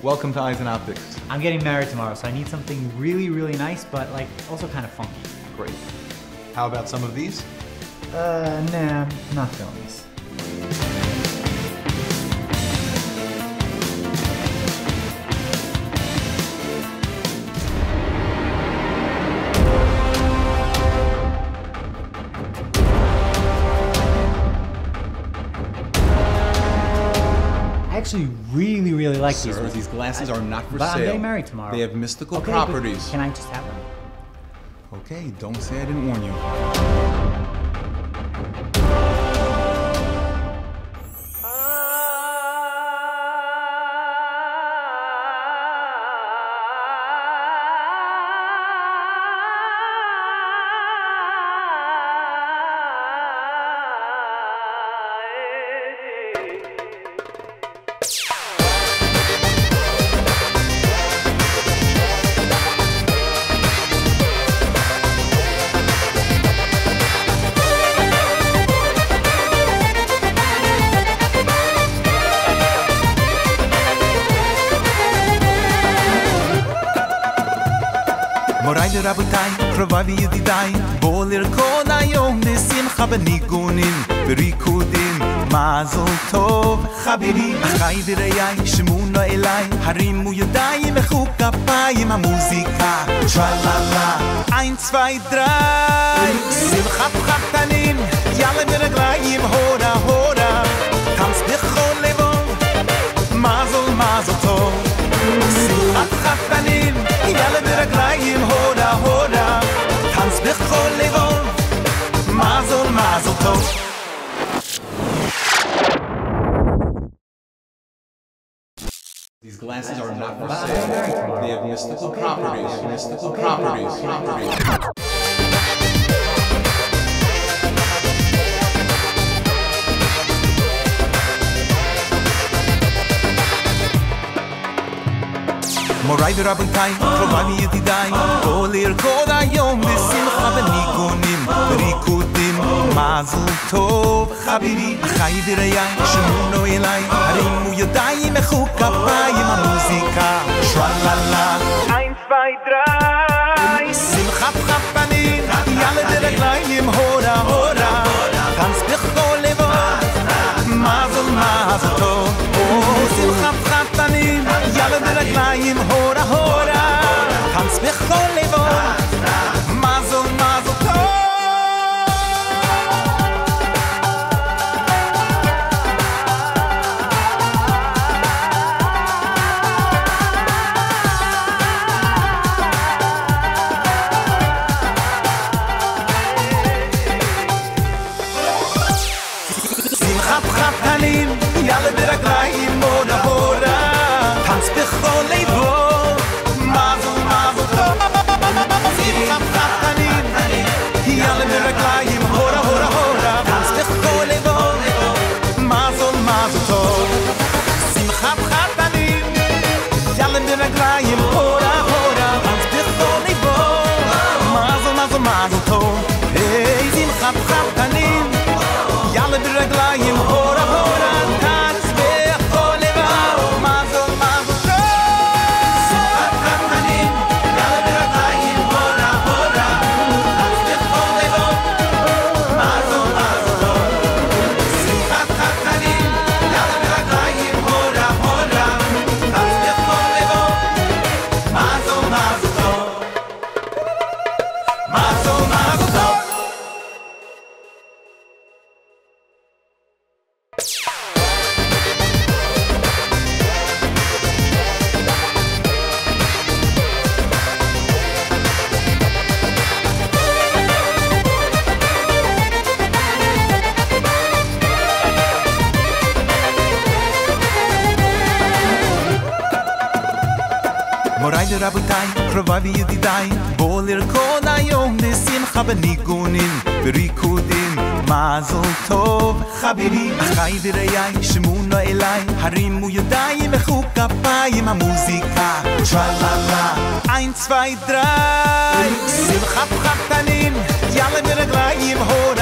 Welcome to Eyes and Optics. I'm getting married tomorrow, so I need something really, really nice, but like also kind of funky. Great. How about some of these? Nah, I'm not feeling this. I actually really, really like these ones. These glasses are not for but sale. I'm getting married tomorrow. They have mystical Okay, properties. but can I just have them? Okay, don't say I didn't warn you. מוריי ורבותיי, קרוביי וידידיי, בואו לרקוד היום בשמחה בניגונים וריקודים. מזל טוב חברים, אחיי ורעיי, שמעו אליי, הרימו ידיים, מחאו כפיים, המוזיקה טרללה, 1, 2, 3, שמחת חתנים, יאללה ברגליים, הורה הורה, tanz בכל לבוב, מזל מזל טוב. שמחת חתנים, יאללה ברגליים, הורה הורה, tanz בכל לבוב, מזל מזל טוב. These glasses are not for sale. They have mystical properties. Mystical properties. מוריי ורבותיי, קרוביי וידידיי, בואו לרקוד היום בשמחה בניגונים וריקודים. מזל טוב חביבי, אחיי ורעיי, שמעו אליי, הרימו ידיים, מחאו כפיים, המוזיקה טרללה, 1, 2, 3, שמחת חתנים, יאללה ברגליים, הורה הורה, tanz בכל לבוב, מזל מזל טוב. שמחת חתנים, יאללה ברגליים, הורה הורה, tanz בכל לבוב, מזל מזל טוב. שמחת חתנים, יאללה ברגליים, הורה הורה, tanz בכל לבוב, מזל מזל טוב. שמחת חתנים, יאללה ברגליים, הורה הורה הורה, tanz בכל לבוב, מזל מזל טוב. שמחת חתנים, יאללה ברגליים, הורה הורה, tanz בכל לבוב, מזל מזל מזל טוב. היי, שמחת חתנים, יאללה ברגליים, הורה הורה, tanz בכל לבוב, מזל מזל טוב. שמחת חתנים, יאללה ברגליים, הורה הורה, tanz בכל לבוב, מזל מזל טוב. שמחת חתנים, יאללה ברגליים, הורה הורה, tanz בכל לבוב, מזל מזל טוב. מזל מזל טוב. מוריי ורבותיי, קרוביי וידידיי, בואו לרקוד היום בשמחה בניגונים וריקודים. מזל טוב חביבי, אחיי ורעיי, שמעו אליי, הרימו ידיים, מחאו כפיים, המוזיקה טרללה, 1, 2, 3, שמחת חתנים, יאללה ברגליים, הורה